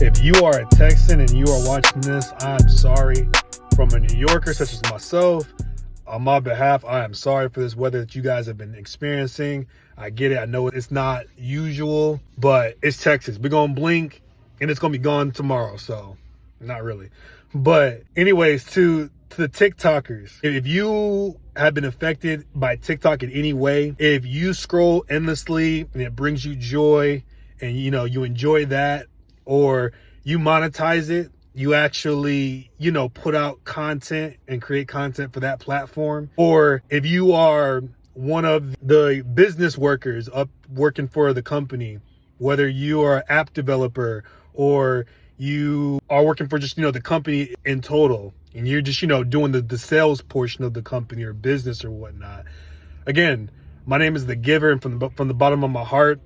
If you are a Texan and you are watching this, I'm sorry. From a New Yorker such as myself, on my behalf, I am sorry for this weather that you guys have been experiencing. I get it. I know it's not usual, but it's Texas. We're going to blink and it's going to be gone tomorrow. So not really. But anyways, to the TikTokers, if you have been affected by TikTok in any way, if you scroll endlessly and it brings you joy and you enjoy that, or you monetize it, you actually, put out content and create content for that platform. Or if you are one of the business workers up working for the company, whether you are an app developer or you are working for just, the company in total, and you're just, doing the sales portion of the company or business or whatnot. Again, my name is The Giver, and from the bottom of my heart,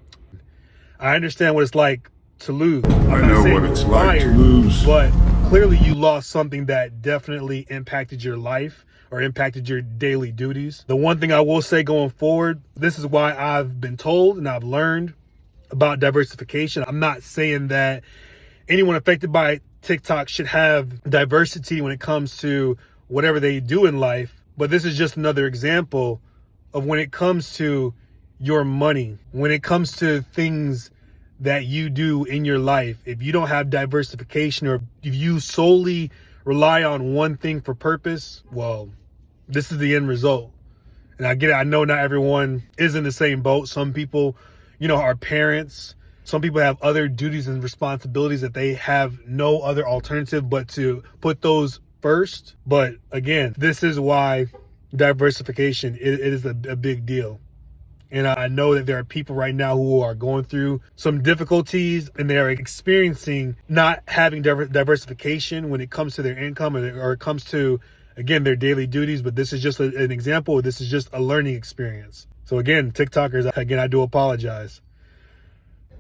I understand what it's like to lose. I know what it's like to lose. But clearly you lost something that definitely impacted your life or impacted your daily duties. The one thing I will say going forward, this is why I've been told and I've learned about diversification. I'm not saying that anyone affected by TikTok should have diversity when it comes to whatever they do in life, but this is just another example of when it comes to your money, when it comes to things that you do in your life. If you don't have diversification, or if you solely rely on one thing for purpose, well, this is the end result. And I get it. I know not everyone is in the same boat. Some people, are parents. Some people have other duties and responsibilities that they have no other alternative but to put those first. But again, this is why diversification it is a big deal. And I know that there are people right now who are going through some difficulties and they are experiencing not having diversification when it comes to their income or it comes to, again, their daily duties. But this is just an example. This is just a learning experience. So again, TikTokers, again, I do apologize.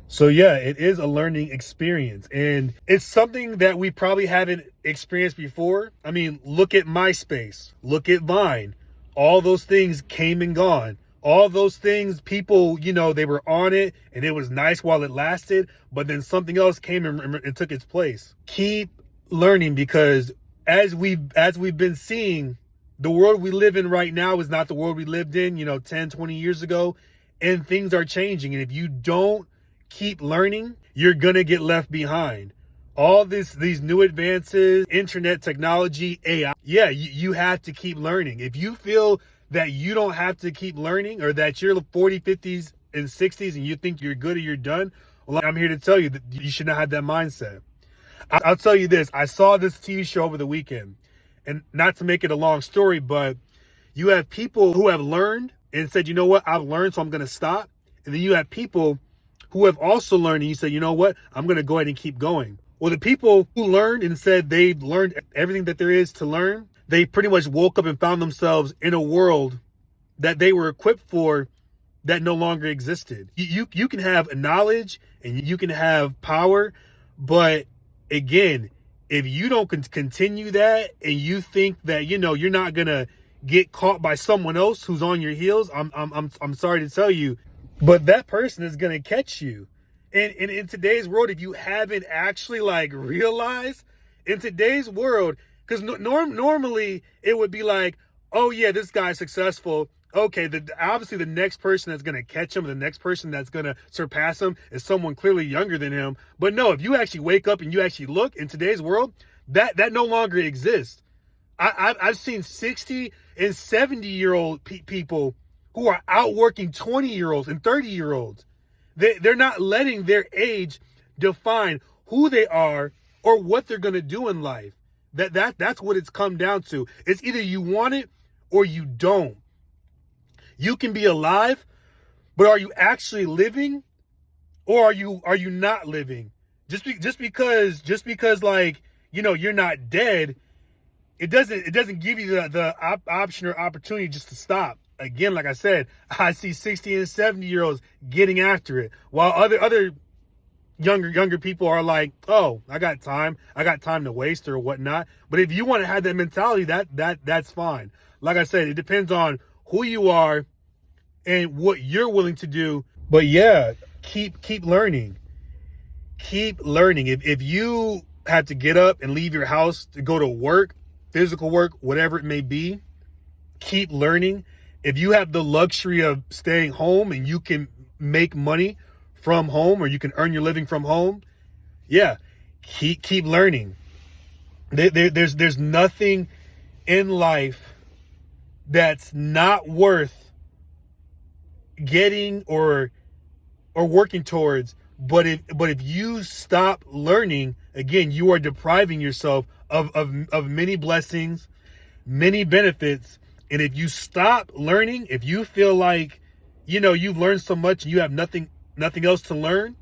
So yeah, it is a learning experience, and it's something that we probably haven't experienced before. I mean, look at MySpace, look at Vine. All those things came and gone. All those things, people, they were on it and it was nice while it lasted, but then something else came and took its place. Keep learning, because as we've been seeing, the world we live in right now is not the world we lived in, 10, 20 years ago, and things are changing. And if you don't keep learning, you're going to get left behind. All these new advances, internet technology, AI. Yeah, you have to keep learning. If you feel that you don't have to keep learning, or that you're 40, 50s, and 60s and you think you're good or you're done, well, I'm here to tell you that you should not have that mindset. I'll tell you this. I saw this TV show over the weekend, and not to make it a long story, but you have people who have learned and said, you know what, I've learned, so I'm going to stop. And then you have people who have also learned and you say, you know what, I'm going to go ahead and keep going. Well, the people who learned and said they've learned everything that there is to learn, they pretty much woke up and found themselves in a world that they were equipped for that no longer existed. You can have knowledge and you can have power, but again, if you don't continue that and you think that, you're not going to get caught by someone else who's on your heels, I'm sorry to tell you, but that person is going to catch you. And in today's world, if you haven't actually realized in today's world, because normally it would be like, oh yeah, this guy's successful. Okay, obviously the next person that's going to catch him, the next person that's going to surpass him is someone clearly younger than him. But no, if you actually wake up and you actually look in today's world, that no longer exists. I've seen 60 and 70-year-old people who are outworking 20-year-olds and 30-year-olds. They're not letting their age define who they are or what they're going to do in life. That's what it's come down to. It's either you want it or you don't. You can be alive, but are you actually living, or are you not living? Just because you're not dead, it doesn't give you the option or opportunity just to stop. Again, like I said, I see 60 and 70-year-olds getting after it, while other younger people are like, oh, I got time to waste or whatnot. But if you want to have that mentality, that's fine. Like I said, it depends on who you are and what you're willing to do. But yeah, keep learning. keep learning. If you have to get up and leave your house to go to work, physical work, whatever it may be, keep learning. If you have the luxury of staying home and you can make money from home, or you can earn your living from home, yeah, keep learning. There's nothing in life that's not worth getting or working towards. But if you stop learning, again, you are depriving yourself of many blessings, many benefits. And if you stop learning, if you feel like, you've learned so much and you have nothing else to learn,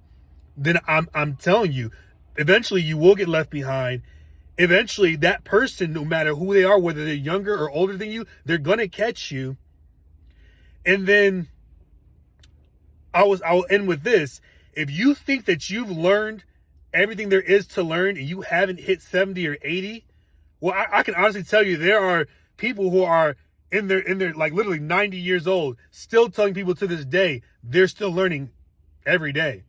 then I'm telling you, eventually you will get left behind. Eventually that person, no matter who they are, whether they're younger or older than you, they're going to catch you. And then I'll end with this. If you think that you've learned everything there is to learn and you haven't hit 70 or 80, well, I can honestly tell you there are people who are in their like literally 90 years old, still telling people to this day, they're still learning every day.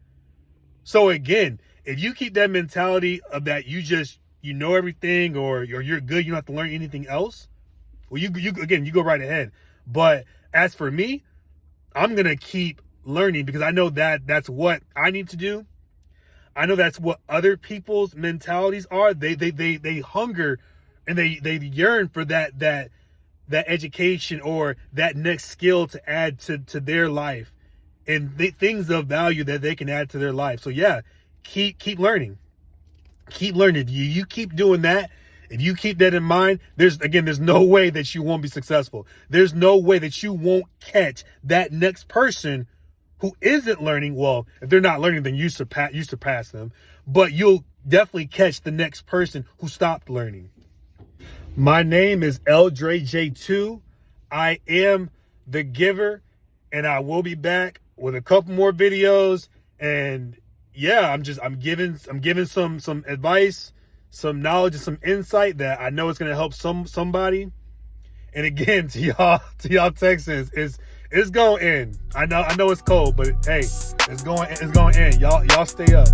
So again, if you keep that mentality of that you know everything, or you're good, you don't have to learn anything else, well, you go right ahead. But as for me, I'm going to keep learning, because I know that that's what I need to do. I know that's what other people's mentalities are. They hunger and they yearn for that education or that next skill to add to their life, and things of value that they can add to their life. So yeah, keep learning. Keep learning. If you keep doing that, if you keep that in mind, there's no way that you won't be successful. There's no way that you won't catch that next person who isn't learning. Well, if they're not learning, then you surpass them. But you'll definitely catch the next person who stopped learning. My name is LDreJ2. I am the giver, and I will be back with a couple more videos. And yeah, I'm giving some advice, some knowledge, and some insight that I know is going to help somebody. And again, to y'all Texans, it's going to end. I know it's cold, but hey, it's going to end. Y'all stay up.